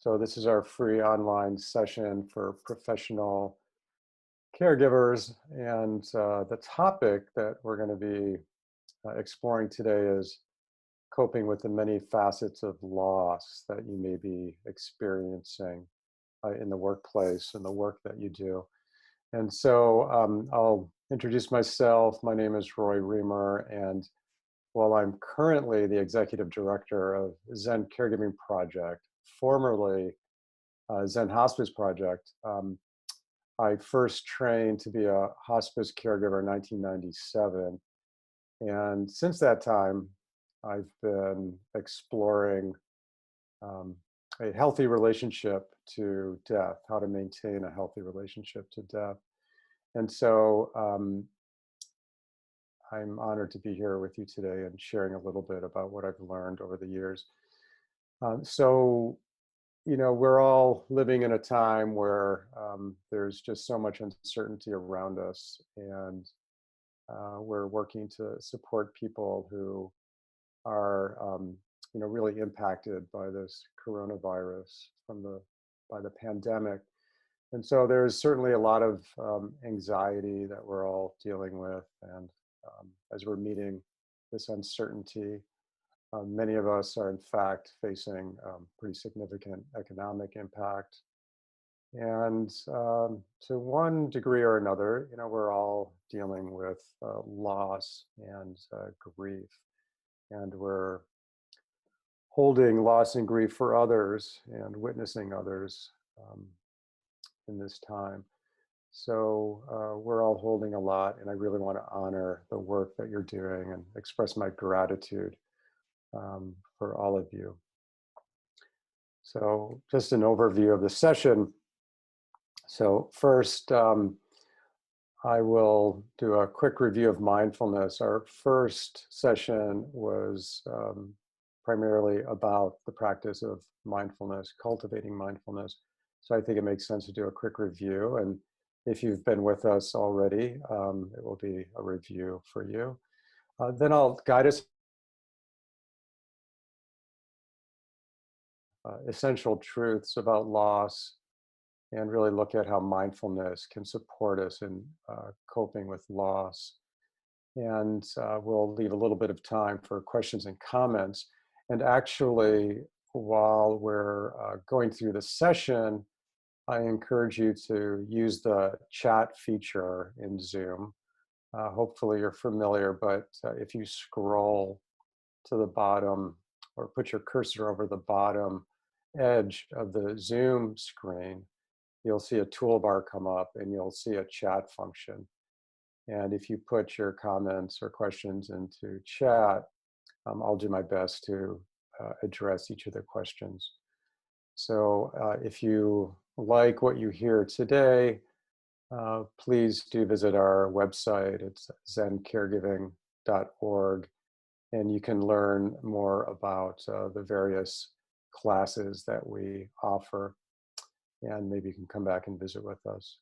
So this is our free online session for professional caregivers. And the topic that we're going to be exploring today is coping with the many facets of loss that you may be experiencing in the workplace and the work that you do. And so I'll introduce myself. My name is Roy Reamer, and while I'm currently the executive director of Zen Caregiving Project, formerly Zen Hospice Project, I first trained to be a hospice caregiver in 1997. And since that time, I've been exploring a healthy relationship to death, how to maintain a healthy relationship to death. And so I'm honored to be here with you today and sharing a little bit about what I've learned over the years. We're all living in a time where there's just so much uncertainty around us, and we're working to support people who are, really impacted by this coronavirus by the pandemic. And so there's certainly a lot of anxiety that we're all dealing with, and as we're meeting this uncertainty. Many of us are, in fact, facing pretty significant economic impact. And to one degree or another, we're all dealing with loss and grief. And we're holding loss and grief for others and witnessing others in this time. So we're all holding a lot, and I really want to honor the work that you're doing and express my gratitude for all of you. So just an overview of the session. So first, I will do a quick review of mindfulness. Our first session was primarily about the practice of mindfulness, cultivating mindfulness. So I think it makes sense to do a quick review. And if you've been with us already, it will be a review for you. Then I'll guide us essential truths about loss, and really look at how mindfulness can support us in coping with loss. And we'll leave a little bit of time for questions and comments. And actually, while we're going through the session, I encourage you to use the chat feature in Zoom. Hopefully you're familiar, but if you scroll to the bottom or put your cursor over the bottom edge of the Zoom screen, you'll see a toolbar come up and you'll see a chat function. And if you put your comments or questions into chat, I'll do my best to address each of the questions. So if you like what you hear today, please do visit our website. It's zencaregiving.org, and you can learn more about the various classes that we offer, and maybe you can come back and visit with us.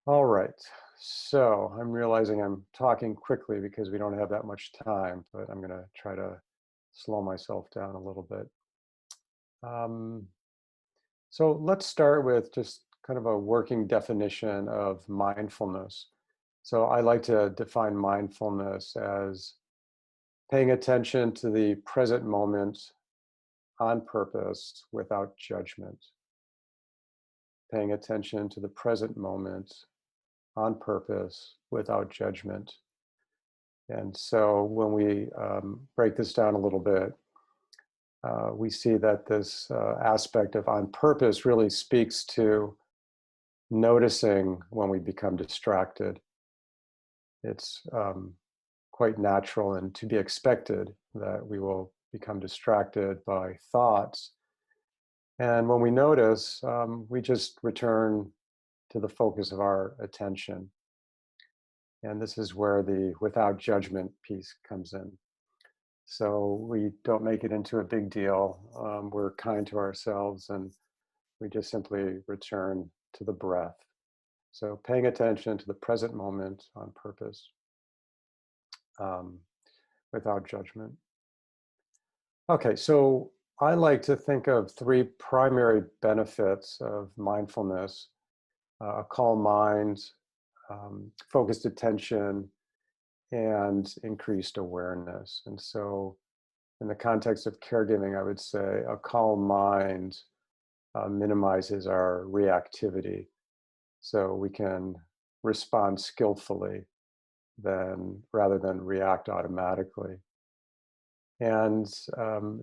All right, so I'm realizing I'm talking quickly because we don't have that much time, but I'm going to try to slow myself down a little bit. So let's start with just kind of a working definition of mindfulness. So I like to define mindfulness as paying attention to the present moment on purpose without judgment. Paying attention to the present moment on purpose without judgment. And so when we break this down a little bit, we see that this aspect of on purpose really speaks to noticing when we become distracted. It's quite natural and to be expected that we will become distracted by thoughts. And when we notice, we just return to the focus of our attention. And this is where the without judgment piece comes in. So we don't make it into a big deal. We're kind to ourselves, and we just simply return to the breath. So paying attention to the present moment on purpose, without judgment. Okay, so I like to think of three primary benefits of mindfulness: a calm mind, focused attention, and increased awareness. And so, in the context of caregiving, I would say a calm mind minimizes our reactivity, so we can respond skillfully than rather than react automatically. And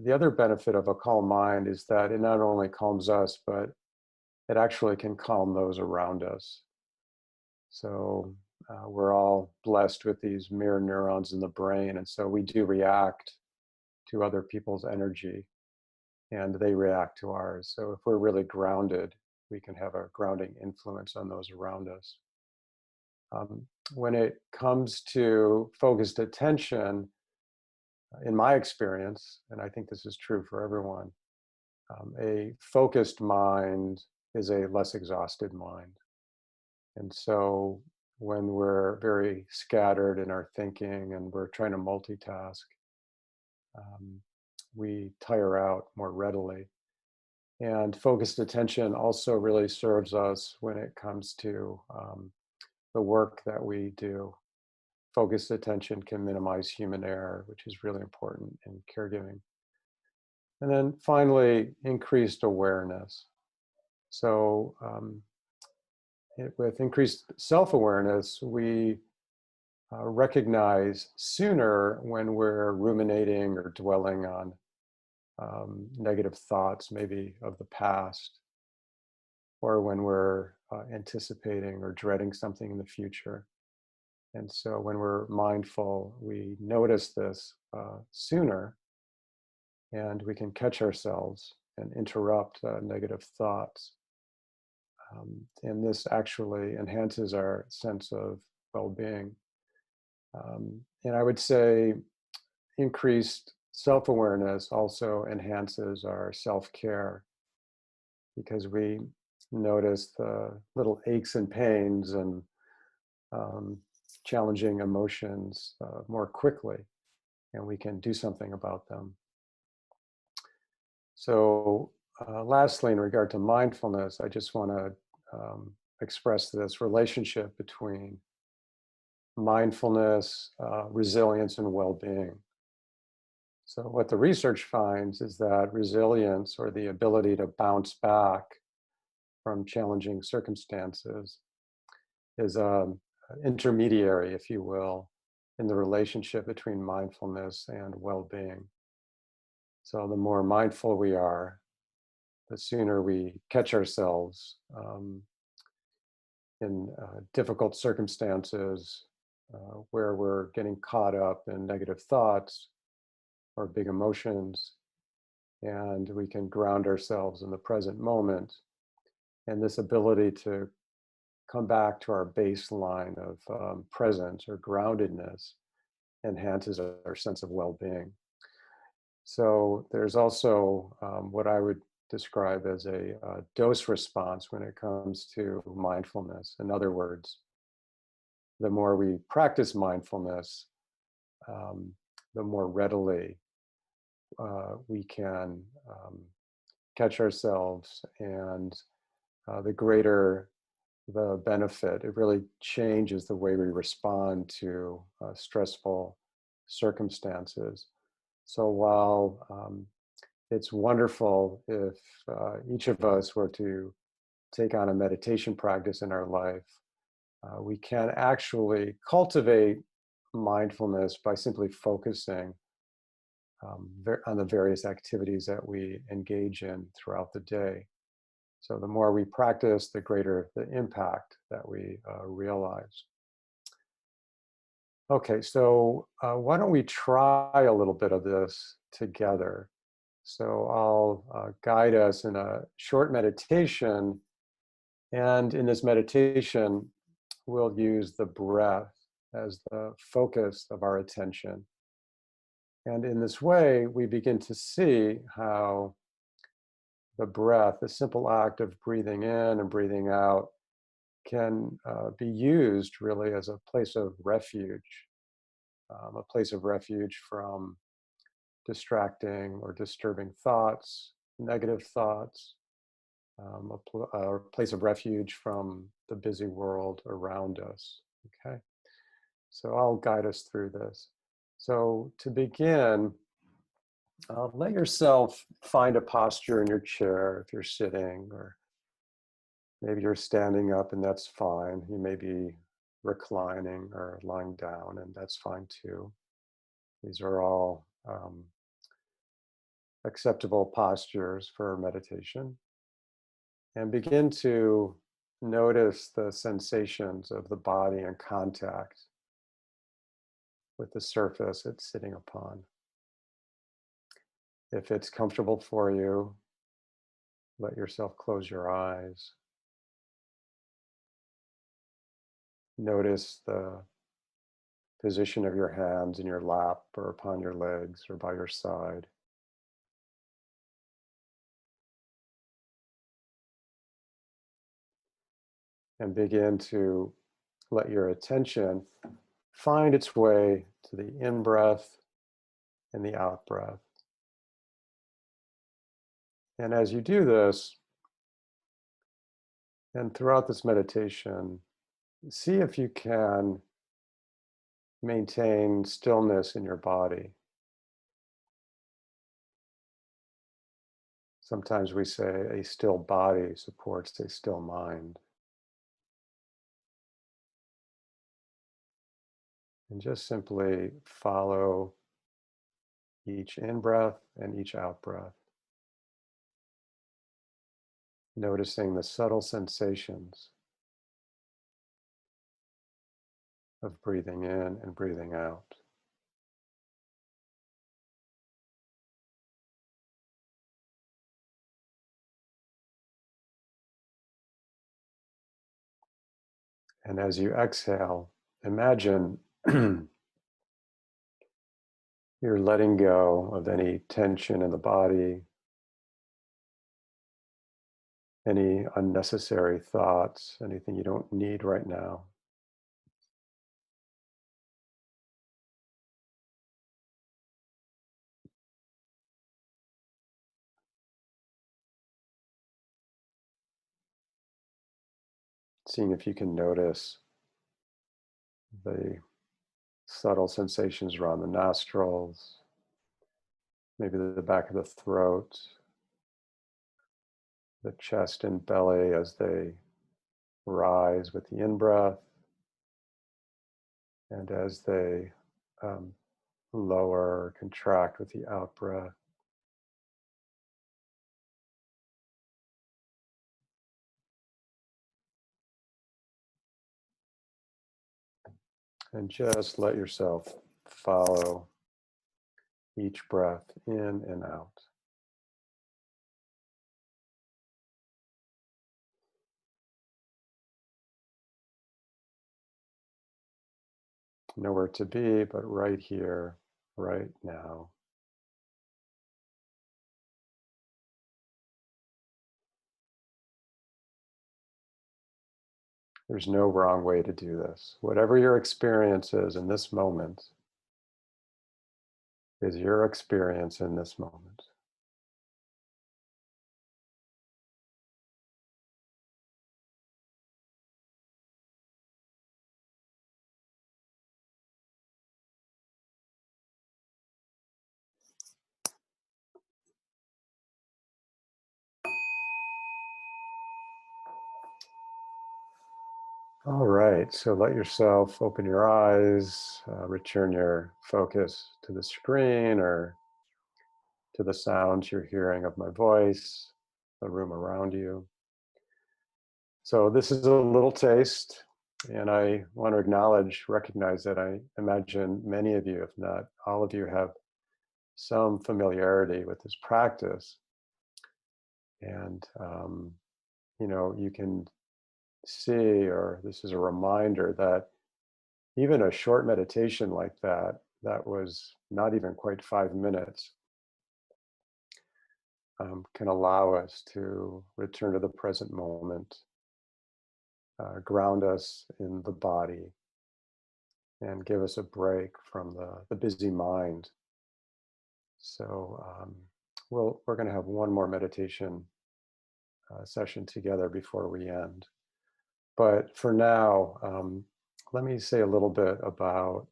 the other benefit of a calm mind is that it not only calms us, but it actually can calm those around us. So we're all blessed with these mirror neurons in the brain. And so we do react to other people's energy and they react to ours. So if we're really grounded, we can have a grounding influence on those around us. When it comes to focused attention, in my experience, and I think this is true for everyone, a focused mind is a less exhausted mind. And so when we're very scattered in our thinking and we're trying to multitask, um, we tire out more readily. And focused attention also really serves us when it comes to the work that we do. Focused attention can minimize human error, which is really important in caregiving. And then finally, increased awareness. So, with increased self awareness, we recognize sooner when we're ruminating or dwelling on negative thoughts, maybe of the past, or when we're anticipating or dreading something in the future. And so, when we're mindful, we notice this sooner and we can catch ourselves and interrupt negative thoughts. And this actually enhances our sense of well being. And I would say increased self awareness also enhances our self care because we notice the little aches and pains and um, challenging emotions more quickly, and we can do something about them. So, lastly, in regard to mindfulness, I just want to express this relationship between mindfulness, resilience, and well being. So, what the research finds is that resilience, or the ability to bounce back from challenging circumstances, is an intermediary, if you will, in the relationship between mindfulness and well being. So, the more mindful we are, the sooner we catch ourselves in difficult circumstances where we're getting caught up in negative thoughts or big emotions, and we can ground ourselves in the present moment. And this ability to come back to our baseline of presence or groundedness enhances our sense of well being. So there's also what I would describe as a dose response when it comes to mindfulness. In other words, the more we practice mindfulness, um, the more readily we can catch ourselves, and the greater the benefit. It really changes the way we respond to stressful circumstances. So while it's wonderful if each of us were to take on a meditation practice in our life, we can actually cultivate mindfulness by simply focusing on the various activities that we engage in throughout the day. So the more we practice, the greater the impact that we realize. Okay, so why don't we try a little bit of this together? So I'll guide us in a short meditation. And in this meditation, we'll use the breath as the focus of our attention. And in this way, we begin to see how the breath, the simple act of breathing in and breathing out, can be used really as a place of refuge from distracting or disturbing thoughts, negative thoughts, a place of refuge from the busy world around us. Okay, so I'll guide us through this. So to begin, let yourself find a posture in your chair if you're sitting, or maybe you're standing up and that's fine. You may be reclining or lying down, and that's fine too. These are all acceptable postures for meditation. And begin to notice the sensations of the body and contact with the surface it's sitting upon. If it's comfortable for you, let yourself close your eyes. Notice the position of your hands in your lap or upon your legs or by your side. And begin to let your attention find its way to the in breath and the out breath. And as you do this, and throughout this meditation, see if you can maintain stillness in your body. Sometimes we say a still body supports a still mind. And just simply follow each in breath and each out breath, noticing the subtle sensations of breathing in and breathing out. And as you exhale, imagine you're letting go of any tension in the body, any unnecessary thoughts, anything you don't need right now. Seeing if you can notice the subtle sensations around the nostrils, maybe the back of the throat, the chest and belly as they rise with the in-breath, and as they um, lower or contract with the out-breath. And just let yourself follow each breath in and out. Nowhere to be but right here, right now. There's no wrong way to do this. Whatever your experience is in this moment is your experience in this moment. All right, so let yourself open your eyes, return your focus to the screen or to the sounds you're hearing of my voice, the room around you. So this is a little taste, and I want to recognize that I imagine many of you, if not all of you, have some familiarity with this practice. And, you can see, or this is a reminder that even a short meditation like that, that was not even quite 5 minutes, can allow us to return to the present moment, ground us in the body, and give us a break from the busy mind. So we're going to have one more meditation session together before we end. But for now, let me say a little bit about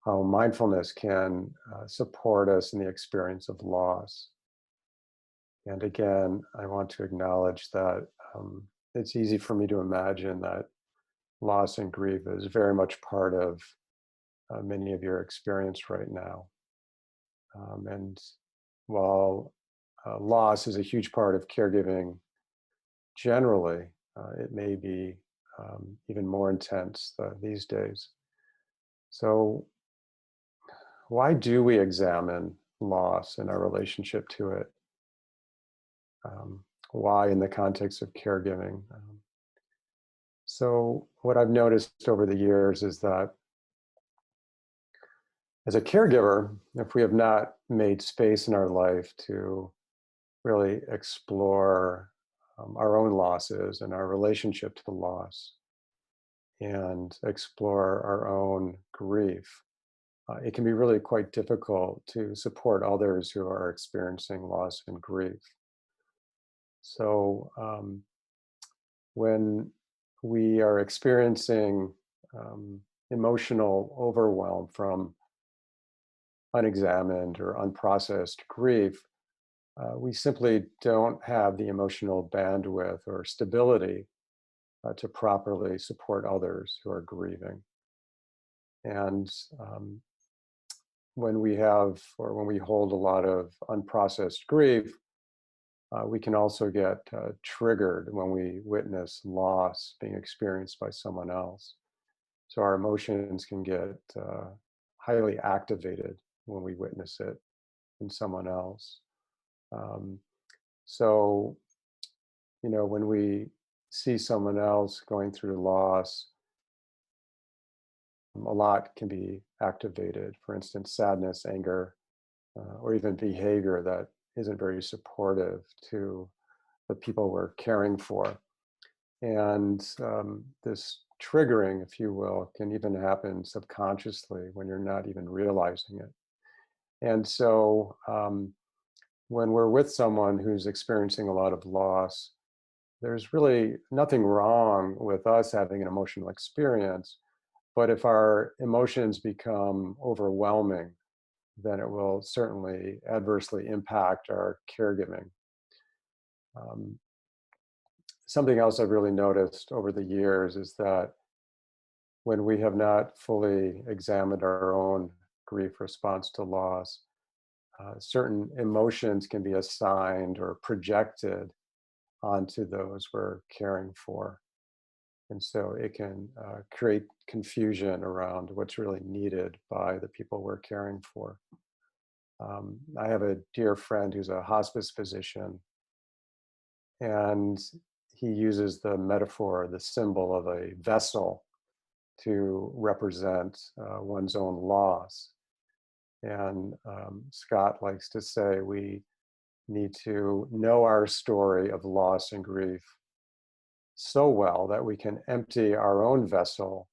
how mindfulness can support us in the experience of loss. And again, I want to acknowledge that it's easy for me to imagine that loss and grief is very much part of many of your experience right now. And while loss is a huge part of caregiving generally, it may be even more intense these days. So, why do we examine loss and our relationship to it? Why in the context of caregiving? So, what I've noticed over the years is that as a caregiver, if we have not made space in our life to really explore our own losses and our relationship to the loss and explore our own grief, it can be really quite difficult to support others who are experiencing loss and grief. So, when we are experiencing emotional overwhelm from unexamined or unprocessed grief, we simply don't have the emotional bandwidth or stability to properly support others who are grieving. And when we have, or when we hold a lot of unprocessed grief, we can also get triggered when we witness loss being experienced by someone else. So our emotions can get highly activated when we witness it in someone else. Um, so, when we see someone else going through loss, a lot can be activated. For instance, sadness, anger, or even behavior that isn't very supportive to the people we're caring for. And this triggering, if you will, can even happen subconsciously when you're not even realizing it. And so when we're with someone who's experiencing a lot of loss, there's really nothing wrong with us having an emotional experience. But if our emotions become overwhelming, then it will certainly adversely impact our caregiving. Um, Something else I've really noticed over the years is that when we have not fully examined our own grief response to loss, certain emotions can be assigned or projected onto those we're caring for. And so it can create confusion around what's really needed by the people we're caring for. I have a dear friend who's a hospice physician, and he uses the metaphor, the symbol of a vessel to represent one's own loss. And Scott likes to say we need to know our story of loss and grief so well that we can empty our own vessel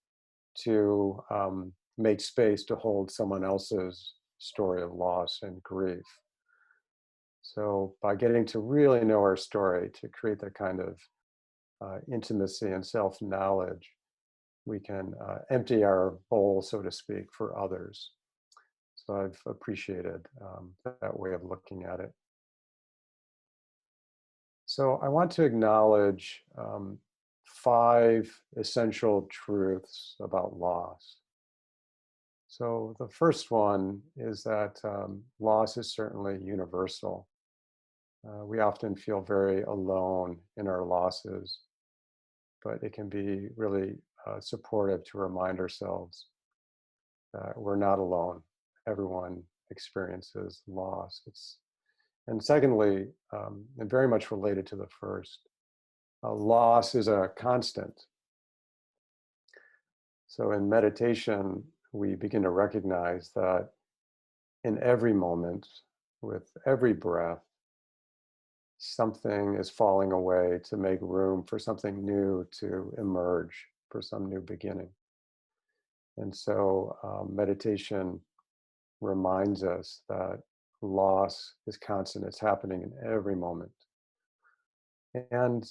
to make space to hold someone else's story of loss and grief. So by getting to really know our story, to create that kind of intimacy and self-knowledge, we can empty our bowl, so to speak, for others. So I've appreciated that way of looking at it. So I want to acknowledge 5 essential truths about loss. So the first one is that loss is certainly universal. We often feel very alone in our losses, but it can be really supportive to remind ourselves that we're not alone. Everyone experiences loss. And secondly, and very much related to the first, loss is a constant. So in meditation, we begin to recognize that in every moment, with every breath, something is falling away to make room for something new to emerge, for some new beginning. And so meditation reminds us that loss is constant. It's happening in every moment. And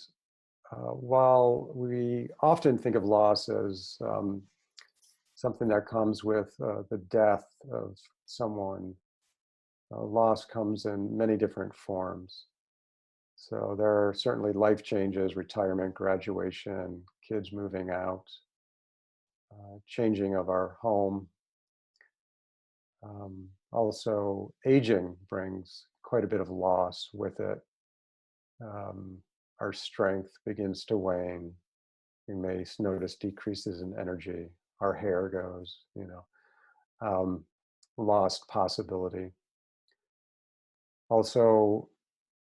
while we often think of loss as something that comes with the death of someone, loss comes in many different forms. So there are certainly life changes, retirement, graduation, kids moving out, changing of our home. Also, aging brings quite a bit of loss with it. Um, our strength begins to wane. We may notice decreases in energy. Our hair goes, um, lost possibility. Also,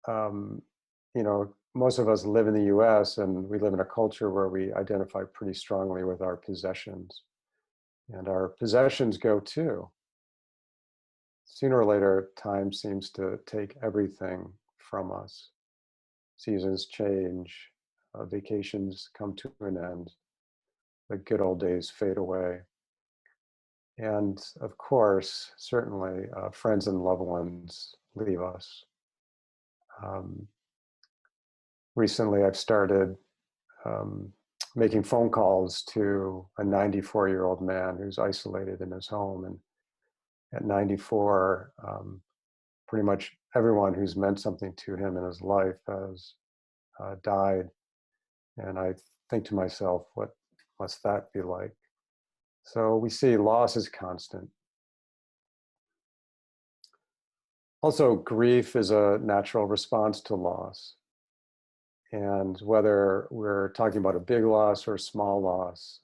um, most of us live in the US and we live in a culture where we identify pretty strongly with our possessions. And our possessions go too. Sooner or later, time seems to take everything from us. Seasons change, vacations come to an end, the good old days fade away. And of course, certainly, friends and loved ones leave us. Um, Recently, I've started um, making phone calls to a 94-year-old man who's isolated in his home. And at 94, pretty much everyone who's meant something to him in his life has died. And I think to myself, what must that be like? So we see loss is constant. Also, grief is a natural response to loss. And whether we're talking about a big loss or a small loss,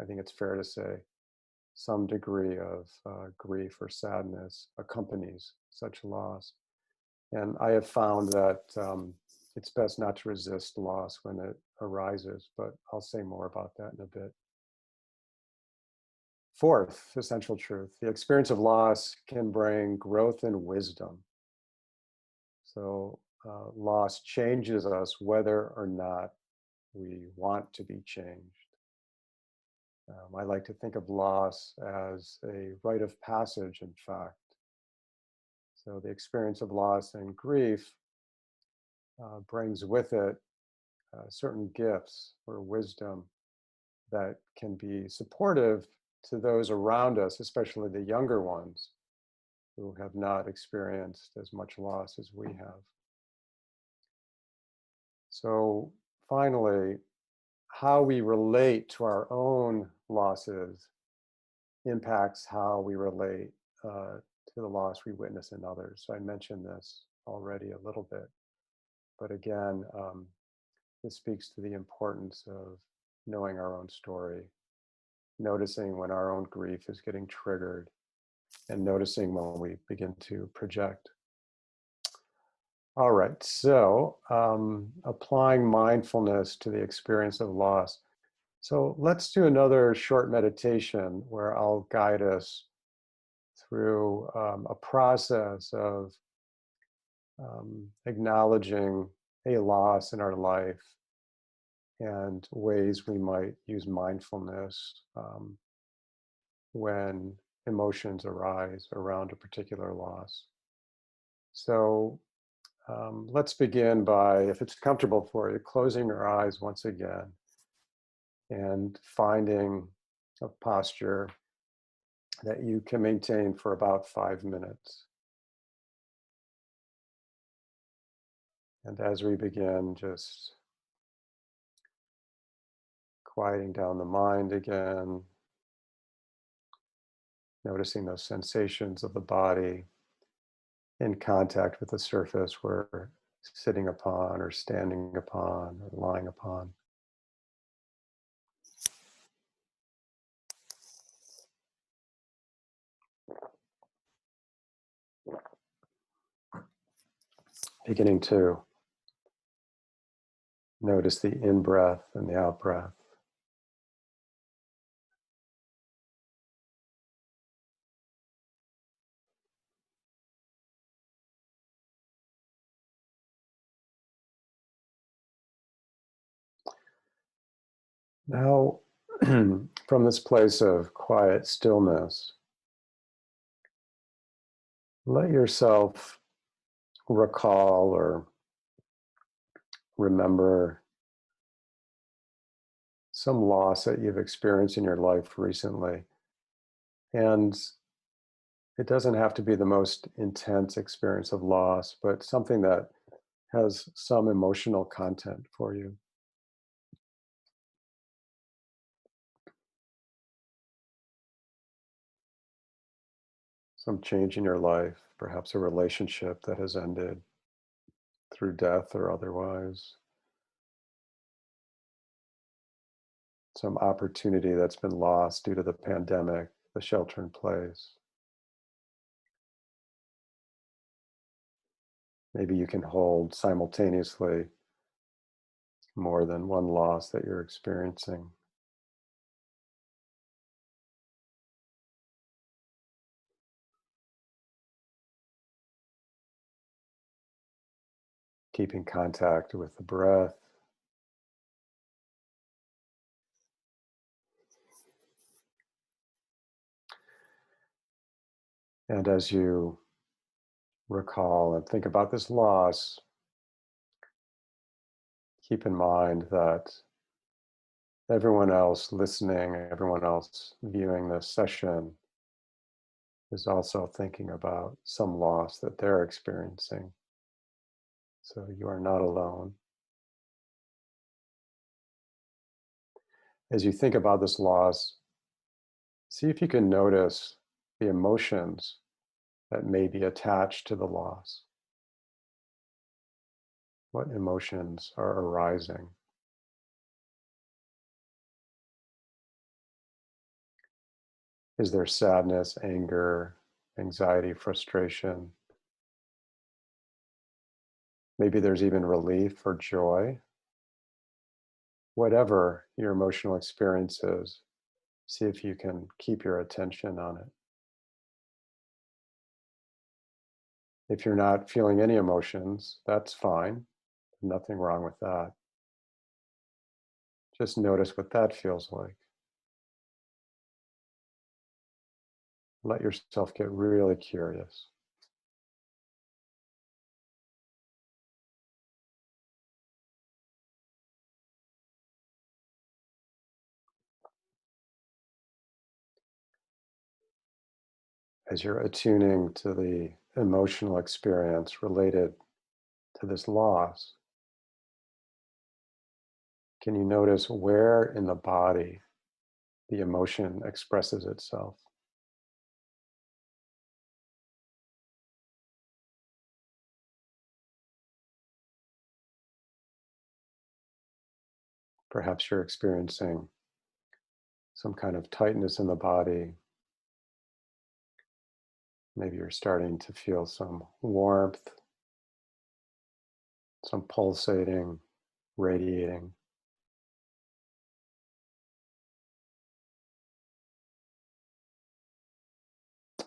I think it's fair to say some degree of grief or sadness accompanies such loss. And I have found that it's best not to resist loss when it arises, but I'll say more about that in a bit. Fourth essential truth, the experience of loss can bring growth and wisdom. So loss changes us whether or not we want to be changed. I like to think of loss as a rite of passage, in fact. So the experience of loss and grief brings with it certain gifts or wisdom that can be supportive to those around us, especially the younger ones who have not experienced as much loss as we have. So finally, how we relate to our own losses impacts how we relate to the loss we witness in others. So I mentioned this already a little bit, but again, this speaks to the importance of knowing our own story, noticing when our own grief is getting triggered, and noticing when we begin to project. All right, so applying mindfulness to the experience of loss. So let's do another short meditation where I'll guide us through a process of acknowledging a loss in our life and ways we might use mindfulness when emotions arise around a particular loss. So let's begin by, if it's comfortable for you, closing your eyes once again and finding a posture that you can maintain for about 5 minutes. And as we begin, just quieting down the mind again, noticing those sensations of the body in contact with the surface we're sitting upon or standing upon or lying upon. Beginning to notice the in-breath and the out-breath. Now, from this place of quiet stillness, Let yourself recall or remember some loss that you've experienced in your life recently. And it doesn't have to be the most intense experience of loss, but something that has some emotional content for you, some change in your life, perhaps a relationship that has ended through death or otherwise, some opportunity that's been lost due to the pandemic, the shelter in place. Maybe you can hold simultaneously more than one loss that you're experiencing. Keeping contact with the breath. And as you recall and think about this loss, keep in mind that everyone else listening, everyone else viewing this session is also thinking about some loss that they're experiencing. So you are not alone. As you think about this loss, see if you can notice the emotions that may be attached to the loss. What emotions are arising? Is there sadness, anger, anxiety, frustration? Maybe there's even relief or joy. Whatever your emotional experience is, see if you can keep your attention on it. If you're not feeling any emotions, that's fine. Nothing wrong with that. Just notice what that feels like. Let yourself get really curious. As you're attuning to the emotional experience related to this loss, can you notice where in the body the emotion expresses itself? Perhaps you're experiencing some kind of tightness in the body. Maybe you're starting to feel some warmth, some pulsating, radiating.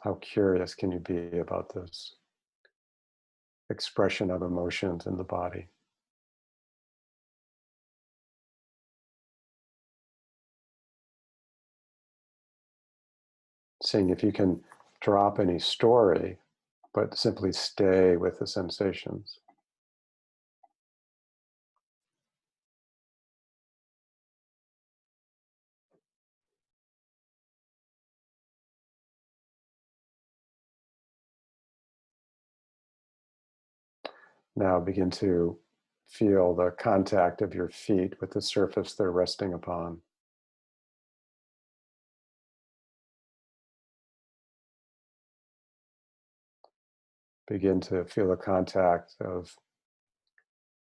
How curious can you be about this expression of emotions in the body? Seeing if you can drop any story, but simply stay with the sensations. Now begin to feel the contact of your feet with the surface they're resting upon. Begin to feel the contact of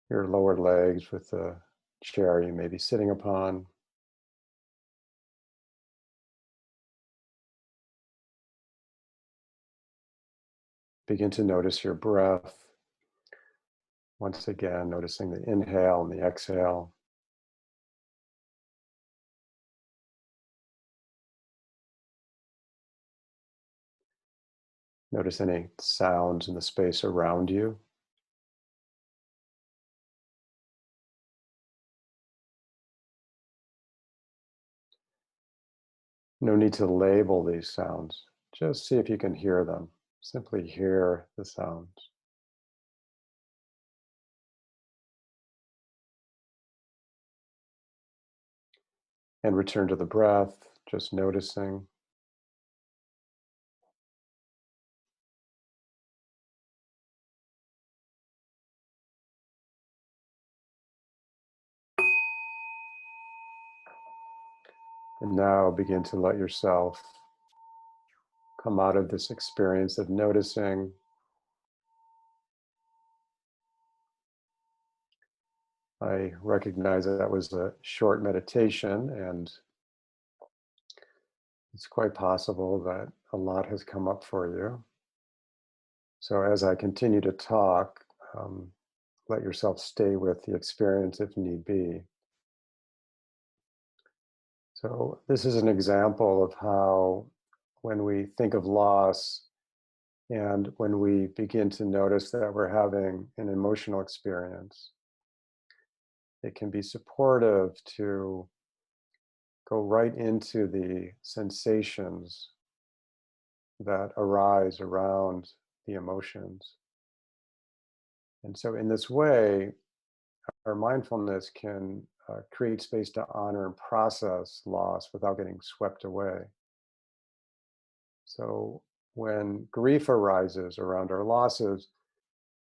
your lower legs with the chair you may be sitting upon. Begin to notice your breath. Once again, noticing the inhale and the exhale. Notice any sounds in the space around you. No need to label these sounds. Just see if you can hear them. Simply hear the sounds and return to the breath, just noticing. And now begin to let yourself come out of this experience of noticing. I recognize that that was a short meditation, and it's quite possible that a lot has come up for you. So, as I continue to talk, let yourself stay with the experience if need be. So, this is an example of how, when we think of loss and when we begin to notice that we're having an emotional experience, it can be supportive to go right into the sensations that arise around the emotions. And so, in this way, our mindfulness can create space to honor and process loss without getting swept away. So, when grief arises around our losses,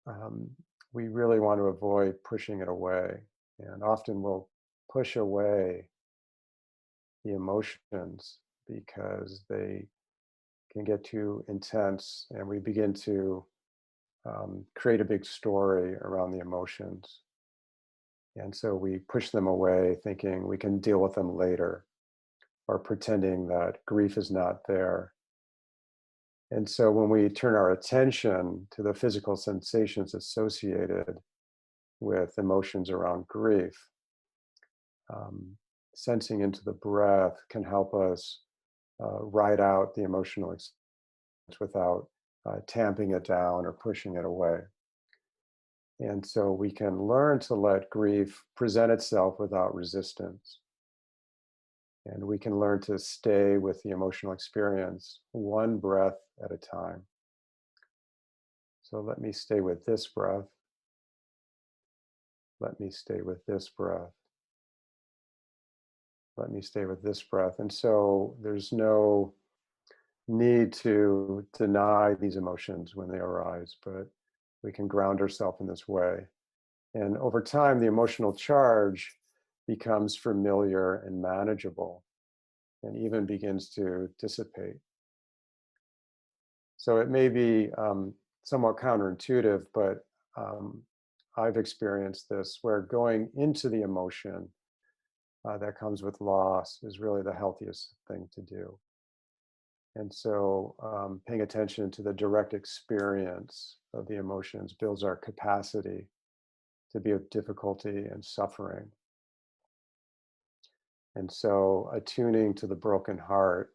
um, we really want to avoid pushing it away. And often we'll push away the emotions because they can get too intense, and we begin to create a big story around the emotions. And so we push them away, thinking we can deal with them later, or pretending that grief is not there. And so when we turn our attention to the physical sensations associated with emotions around grief, um, sensing into the breath can help us ride out the emotional experience without tamping it down or pushing it away. And so we can learn to let grief present itself without resistance. And we can learn to stay with the emotional experience one breath at a time. So let me stay with this breath. Let me stay with this breath. Let me stay with this breath. And so there's no need to deny these emotions when they arise, but we can ground ourselves in this way. And over time, the emotional charge becomes familiar and manageable and even begins to dissipate. So it may be somewhat counterintuitive, but um, I've experienced this where going into the emotion that comes with loss is really the healthiest thing to do. And so paying attention to the direct experience of the emotions builds our capacity to be with difficulty and suffering. And so attuning to the broken heart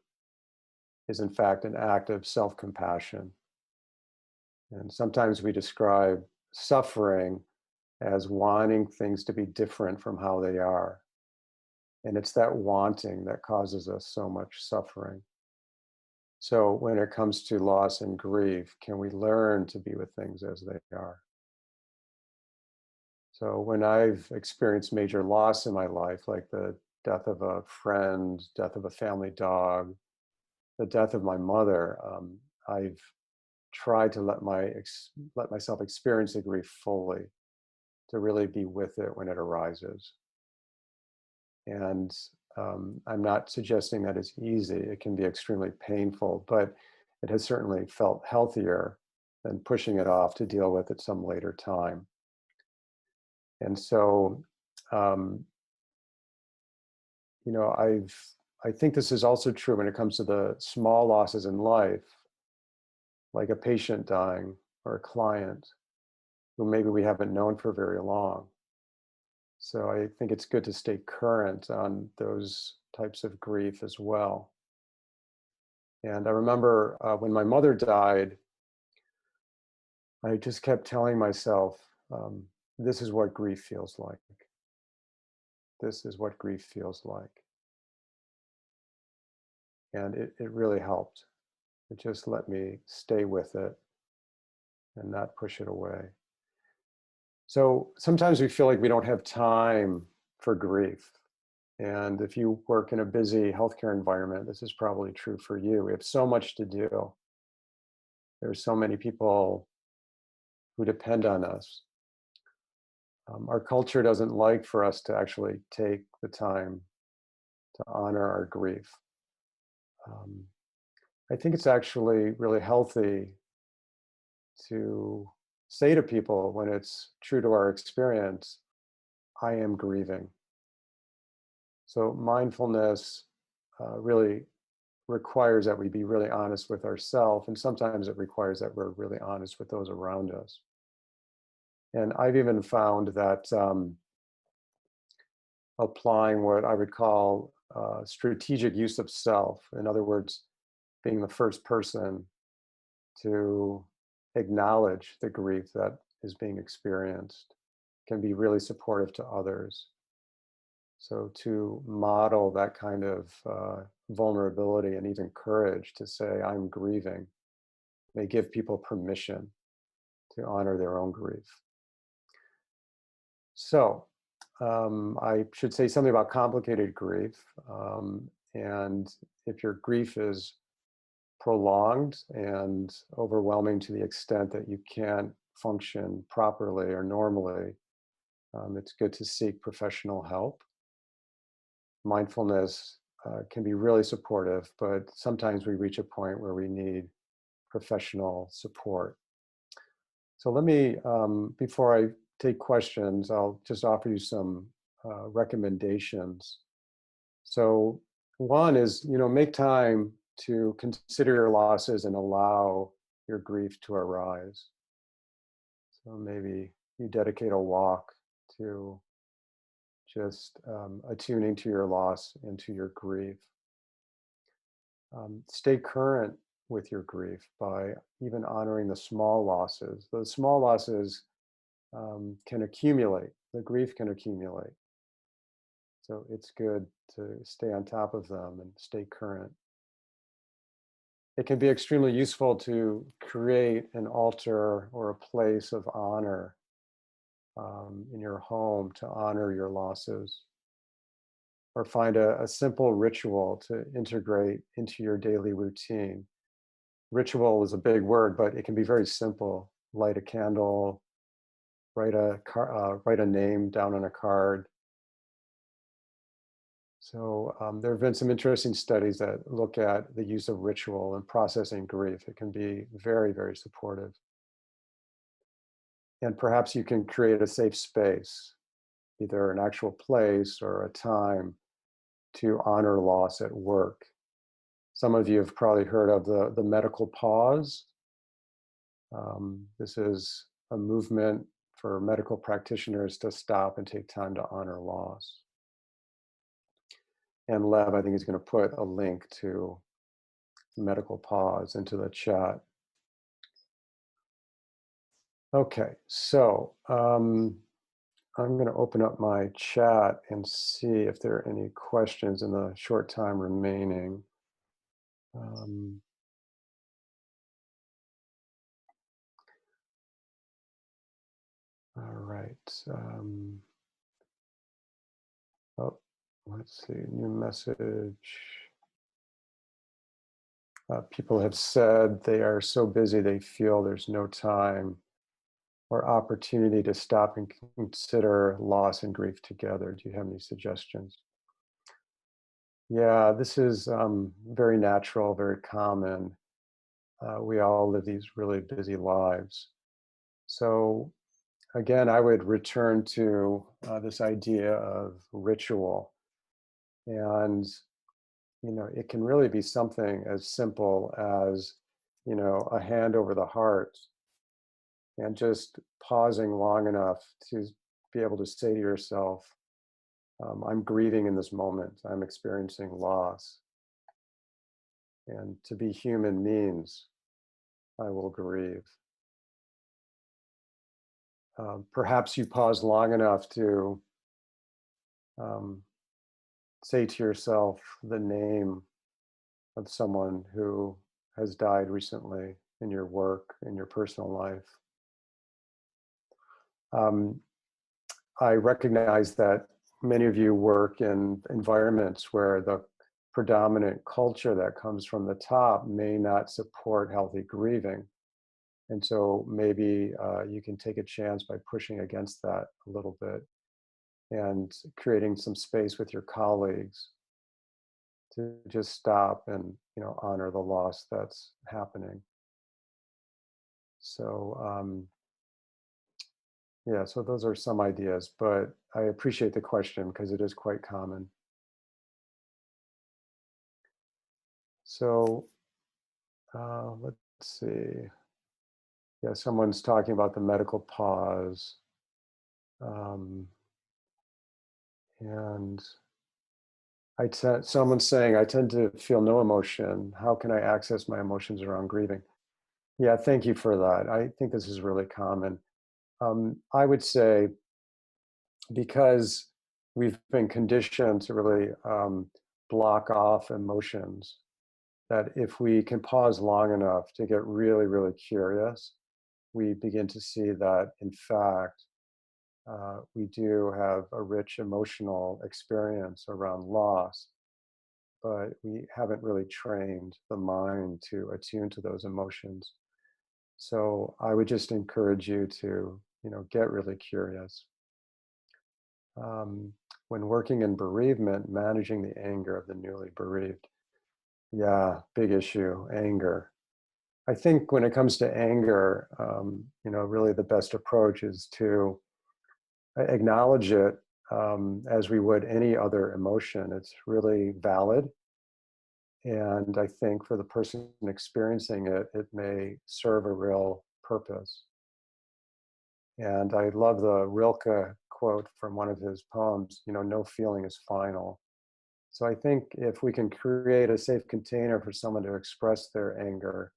is, in fact, an act of self compassion. And sometimes we describe suffering as wanting things to be different from how they are. And it's that wanting that causes us so much suffering. So when it comes to loss and grief, can we learn to be with things as they are? So when I've experienced major loss in my life, like the death of a friend, death of a family dog, the death of my mother, I've tried to let myself experience the grief fully, to really be with it when it arises. And I'm not suggesting that it's easy. It can be extremely painful, but it has certainly felt healthier than pushing it off to deal with at some later time. And so, um, you know, I think this is also true when it comes to the small losses in life, like a patient dying or a client who maybe we haven't known for very long. So I think it's good to stay current on those types of grief as well. And I remember when my mother died, I just kept telling myself, this is what grief feels like. This is what grief feels like. And it really helped. but just let me stay with it and not push it away. So sometimes we feel like we don't have time for grief. And if you work in a busy healthcare environment, this is probably true for you. We have so much to do. There's so many people who depend on us. Our culture doesn't like for us to actually take the time to honor our grief. Um, I think it's actually really healthy to say to people when it's true to our experience, I am grieving. So mindfulness really requires that we be really honest with ourselves, and sometimes it requires that we're really honest with those around us. And I've even found that applying what I would call strategic use of self, in other words, being the first person to acknowledge the grief that is being experienced, can be really supportive to others. So to model that kind of vulnerability and even courage to say, I'm grieving, may give people permission to honor their own grief. So I should say something about complicated grief. And if your grief is prolonged and overwhelming to the extent that you can't function properly or normally, it's good to seek professional help. Mindfulness can be really supportive, but sometimes we reach a point where we need professional support. So let me, before I take questions, I'll just offer you some recommendations. So one is, make time to consider your losses and allow your grief to arise. So maybe you dedicate a walk to just attuning to your loss and to your grief. Stay current with your grief by even honoring the small losses. Those small losses can accumulate, the grief can accumulate. So it's good to stay on top of them and stay current. It can be extremely useful to create an altar or a place of honor in your home to honor your losses, or find a simple ritual to integrate into your daily routine. Ritual is a big word, but it can be very simple. Light a candle, write a name down on a card. So there have been some interesting studies that look at the use of ritual in processing grief. It can be very, very supportive. And perhaps you can create a safe space, either an actual place or a time to honor loss at work. Some of you have probably heard of the medical pause. This is a movement for medical practitioners to stop and take time to honor loss. And Lev, I think, is going to put a link to medical pause into the chat. Okay, so I'm going to open up my chat and see if there are any questions in the short time remaining. All right. Oh, let's see, new message. People have said they are so busy they feel there's no time or opportunity to stop and consider loss and grief together. Do you have any suggestions? Yeah, this is very natural, very common. We all live these really busy lives. So again, I would return to this idea of ritual. And, it can really be something as simple as, a hand over the heart and just pausing long enough to be able to say to yourself, I'm grieving in this moment. I'm experiencing loss. And to be human means I will grieve. Perhaps you pause long enough to um, say to yourself the name of someone who has died recently in your work, in your personal life. Um, I recognize that many of you work in environments where the predominant culture that comes from the top may not support healthy grieving. And so maybe you can take a chance by pushing against that a little bit and creating some space with your colleagues to just stop and honor the loss that's happening. So yeah, so those are some ideas, but I appreciate the question because it is quite common. So let's see. Yeah, someone's talking about the medical pause. Um, and someone's saying, I tend to feel no emotion. How can I access my emotions around grieving? Yeah, thank you for that. I think this is really common. I would say because we've been conditioned to really block off emotions, that if we can pause long enough to get really, really curious, we begin to see that, in fact, we do have a rich emotional experience around loss, but we haven't really trained the mind to attune to those emotions. So I would just encourage you to, get really curious. Um, when working in bereavement, managing the anger of the newly bereaved. Yeah, big issue, anger. I think when it comes to anger, really the best approach is to acknowledge it as we would any other emotion. It's really valid. And I think for the person experiencing it, it may serve a real purpose. And I love the Rilke quote from one of his poems, no feeling is final. So I think if we can create a safe container for someone to express their anger,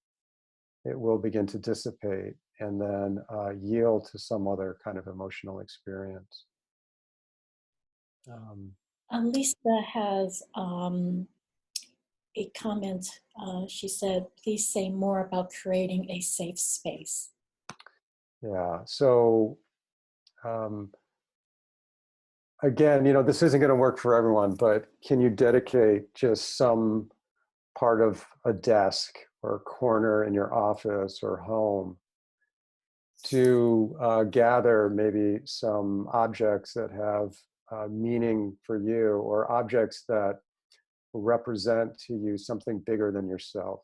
it will begin to dissipate and then yield to some other kind of emotional experience. Um, Lisa has a comment. She said, please say more about creating a safe space. yeah. So um, again, this isn't going to work for everyone, but can you dedicate just some part of a desk or a corner in your office or home to gather maybe some objects that have meaning for you, or objects that represent to you something bigger than yourself,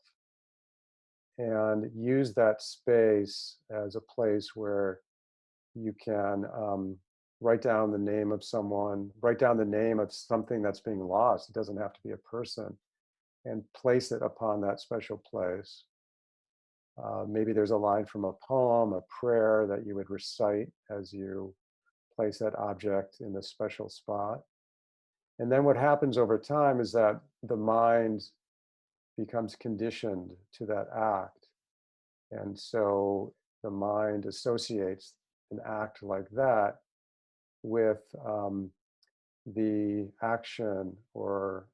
and use that space as a place where you can write down the name of someone, write down the name of something that's being lost. It doesn't have to be a person, and place it upon that special place. Maybe there's a line from a poem, a prayer that you would recite as you place that object in this special spot. And then what happens over time is that the mind becomes conditioned to that act. And so the mind associates an act like that with the action, or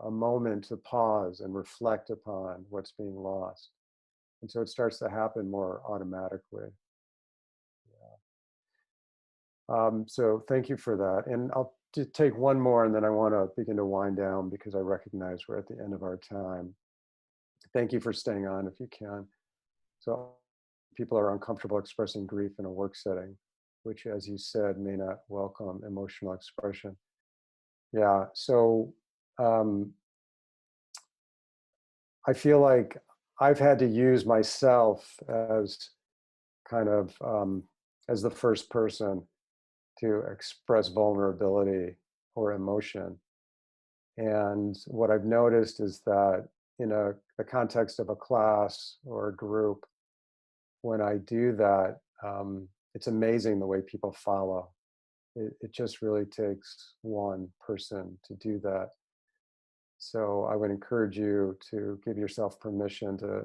a moment to pause and reflect upon what's being lost. And so it starts to happen more automatically. So thank you for that. And I'll take one more, and then I want to begin to wind down because I recognize we're at the end of our time. Thank you for staying on if you can. So people are uncomfortable expressing grief in a work setting, which, as you said, may not welcome emotional expression. Yeah. So um, I feel like I've had to use myself as kind of as the first person to express vulnerability or emotion. And what I've noticed is that in the context of a class or a group, when I do that, it's amazing the way people follow. It just really takes one person to do that. So I would encourage you to give yourself permission to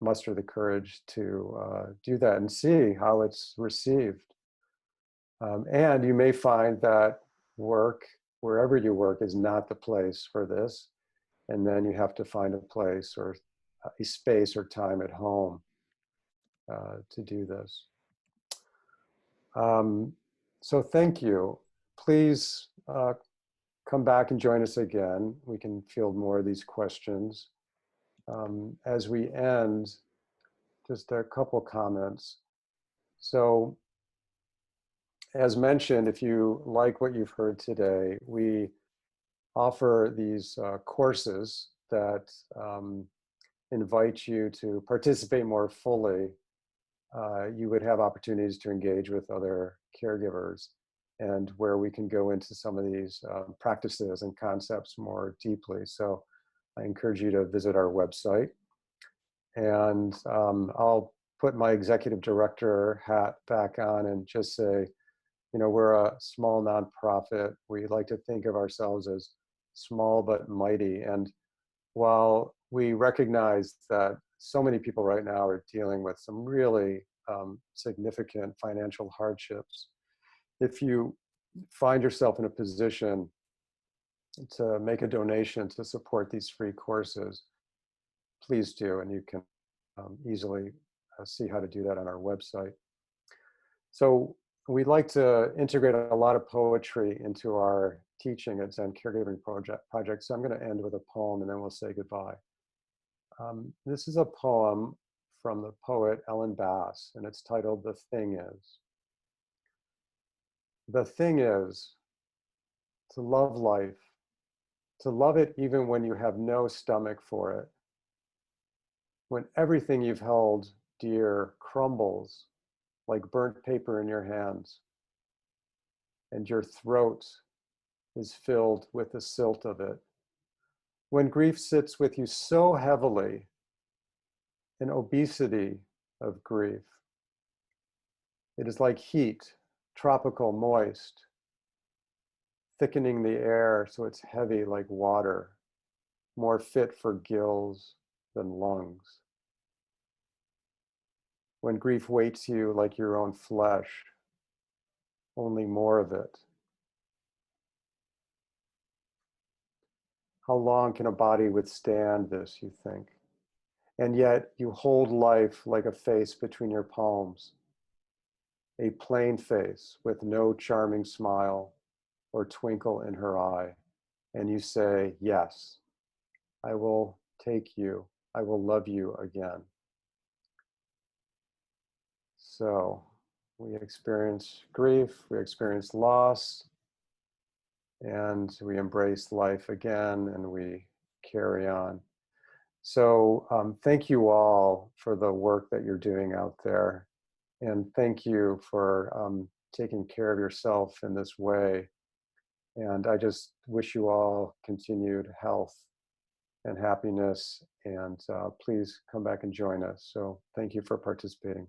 muster the courage to do that and see how it's received. And you may find that work, wherever you work, is not the place for this. And then you have to find a place or a space or time at home to do this. Um, so thank you. Please come back and join us again. We can field more of these questions. As we end, just a couple comments. So as mentioned, if you like what you've heard today, we offer these courses that invite you to participate more fully. You would have opportunities to engage with other caregivers, and where we can go into some of these practices and concepts more deeply. So I encourage you to visit our website, and I'll put my executive director hat back on and just say, you know, we're a small nonprofit. We like to think of ourselves as small but mighty. And while we recognize that so many people right now are dealing with some really significant financial hardships, if you find yourself in a position to make a donation to support these free courses, please do. And you can easily see how to do that on our website. So we like to integrate a lot of poetry into our teaching at Zen Caregiving Project. So I'm going to end with a poem and then we'll say goodbye. This is a poem from the poet Ellen Bass, and it's titled "The Thing Is." The thing is to love life, to love it even when you have no stomach for it, when everything you've held dear crumbles like burnt paper in your hands, and your throat is filled with the silt of it. When grief sits with you so heavily, an obesity of grief. It is like heat, tropical, moist, thickening the air so it's heavy like water, more fit for gills than lungs. When grief weights you like your own flesh, only more of it. How long can a body withstand this, you think? And yet you hold life like a face between your palms, a plain face with no charming smile or twinkle in her eye. And you say, yes, I will take you. I will love you again. So we experience grief, we experience loss, and we embrace life again, and we carry on. So thank you all for the work that you're doing out there. And thank you for taking care of yourself in this way. And I just wish you all continued health and happiness. And please come back and join us. So thank you for participating.